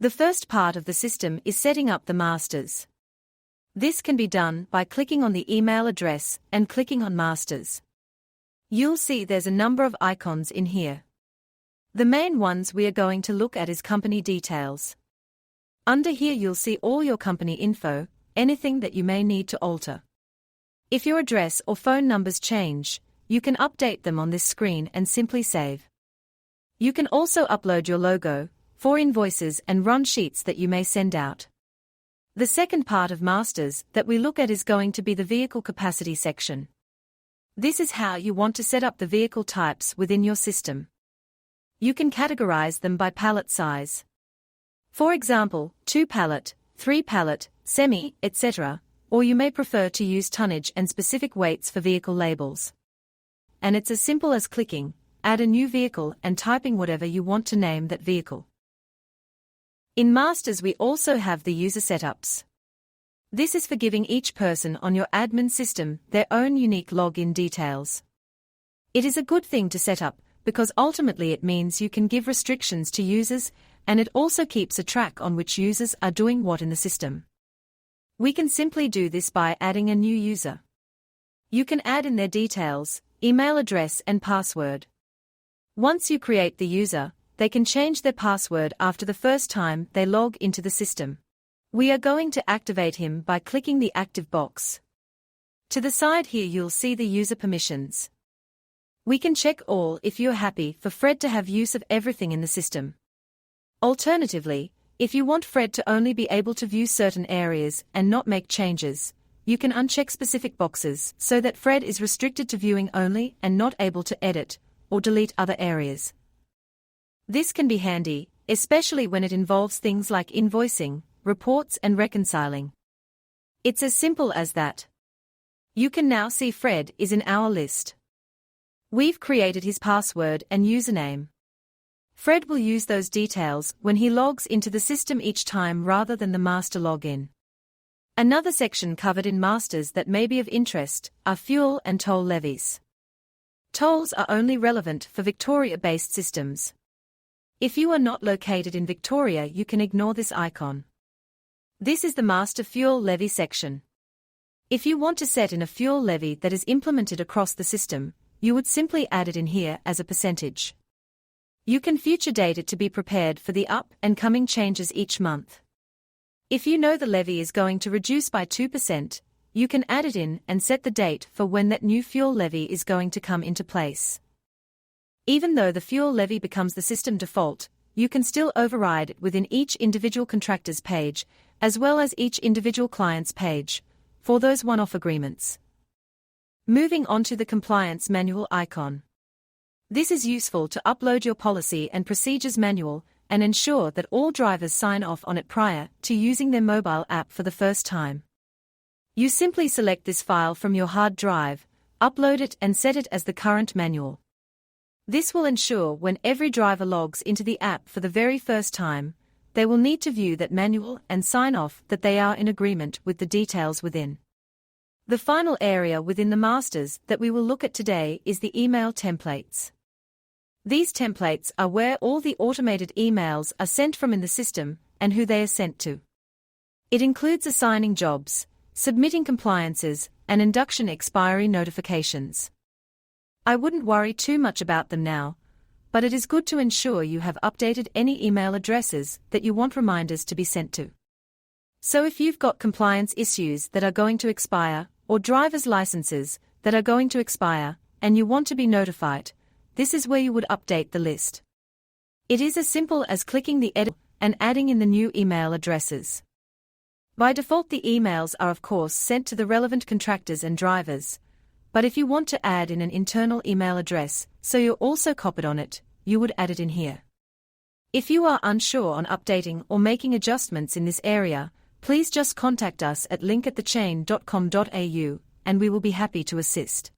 The first part of the system is setting up the masters. This can be done by clicking on the email address and clicking on Masters. You'll see there's a number of icons in here. The main ones we are going to look at is company details. Under here you'll see all your company info, anything that you may need to alter. If your address or phone numbers change, you can update them on this screen and simply save. You can also upload your logo, for invoices and run sheets that you may send out. The second part of Masters that we look at is going to be the vehicle capacity section. This is how you want to set up the vehicle types within your system. You can categorize them by pallet size. For example, 2 pallet, 3 pallet, semi, etc., or you may prefer to use tonnage and specific weights for vehicle labels. And it's as simple as clicking, add a new vehicle and typing whatever you want to name that vehicle. In Masters we also have the user setups. This is for giving each person on your admin system their own unique login details. It is a good thing to set up, because ultimately it means you can give restrictions to users, and it also keeps a track on which users are doing what in the system. We can simply do this by adding a new user. You can add in their details, email address and password. Once you create the user, they can change their password after the first time they log into the system. We are going to activate him by clicking the active box. To the side here you'll see the user permissions. We can check all if you're happy for Fred to have use of everything in the system. Alternatively, if you want Fred to only be able to view certain areas and not make changes, you can uncheck specific boxes so that Fred is restricted to viewing only and not able to edit or delete other areas. This can be handy, especially when it involves things like invoicing, reports and reconciling. It's as simple as that. You can now see Fred is in our list. We've created his password and username. Fred will use those details when he logs into the system each time rather than the master login. Another section covered in Masters that may be of interest are fuel and toll levies. Tolls are only relevant for Victoria-based systems. If you are not located in Victoria, you can ignore this icon. This is the master fuel levy section. If you want to set in a fuel levy that is implemented across the system, you would simply add it in here as a percentage. You can future date it to be prepared for the up and coming changes each month. If you know the levy is going to reduce by 2%, you can add it in and set the date for when that new fuel levy is going to come into place. Even though the fuel levy becomes the system default, you can still override it within each individual contractor's page, as well as each individual client's page, for those one-off agreements. Moving on to the compliance manual icon. This is useful to upload your policy and procedures manual and ensure that all drivers sign off on it prior to using their mobile app for the first time. You simply select this file from your hard drive, upload it and set it as the current manual. This will ensure when every driver logs into the app for the very first time, they will need to view that manual and sign off that they are in agreement with the details within. The final area within the Masters that we will look at today is the email templates. These templates are where all the automated emails are sent from in the system and who they are sent to. It includes assigning jobs, submitting compliances, and induction expiry notifications. I wouldn't worry too much about them now, but it is good to ensure you have updated any email addresses that you want reminders to be sent to. So if you've got compliance issues that are going to expire, or driver's licenses that are going to expire, and you want to be notified, this is where you would update the list. It is as simple as clicking the edit and adding in the new email addresses. By default the emails are of course sent to the relevant contractors and drivers, but if you want to add in an internal email address, so you're also copied on it, you would add it in here. If you are unsure on updating or making adjustments in this area, please just contact us at link@thechain.com.au, and we will be happy to assist.